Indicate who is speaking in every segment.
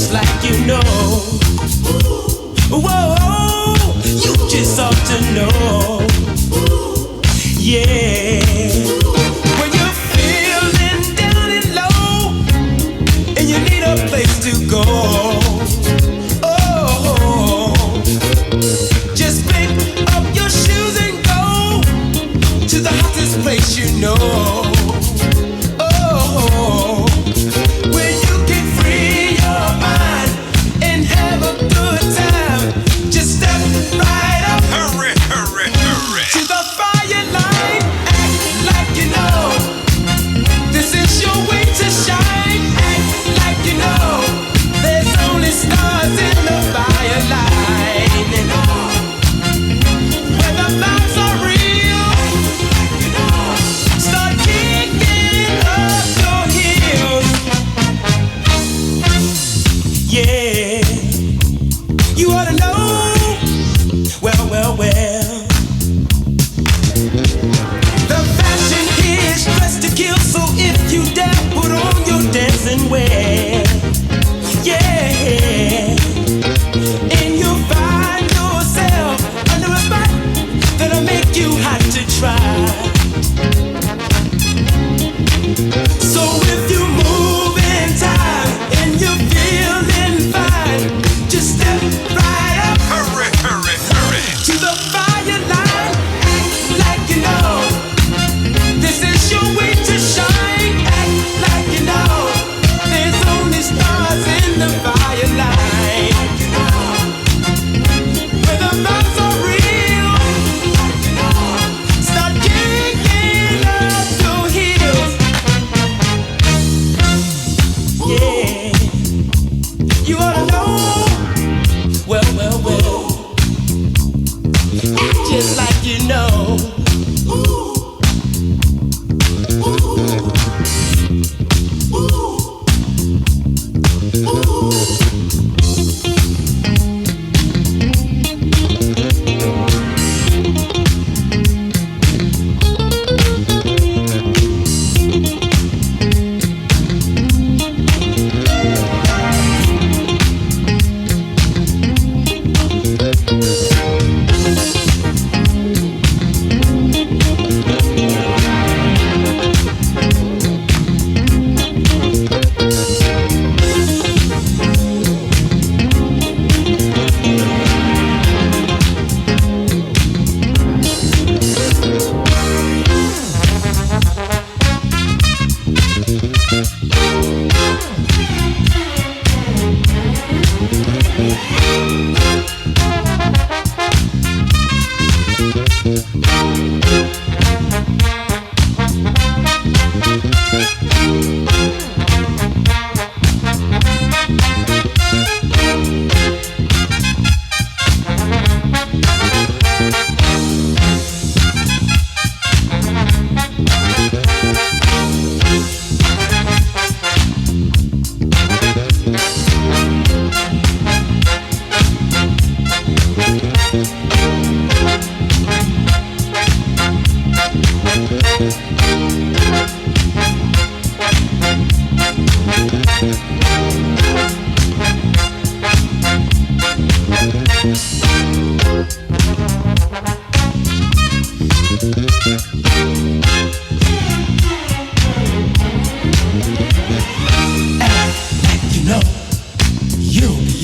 Speaker 1: just like you know. Whoa, you just ought to know. Yeah. When you're feeling down and low and you need a place to go, oh, just pick up your shoes and go to the hottest place you know.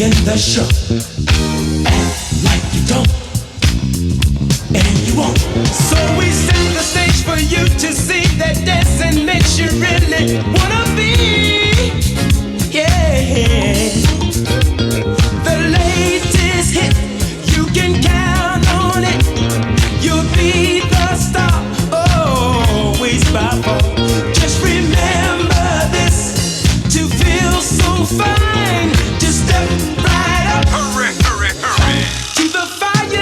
Speaker 1: In the show, act like you don't, and you won't. So we set the stage for you to see that dancing makes you really wanna be. Yeah, the latest hit, you can count on it. You'll be the star, always by far. Just remember this, to feel so fine. Just step right up, hurry, hurry, hurry, to the fire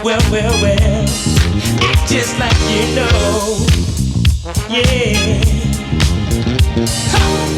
Speaker 1: well, just like you know, yeah. Ha!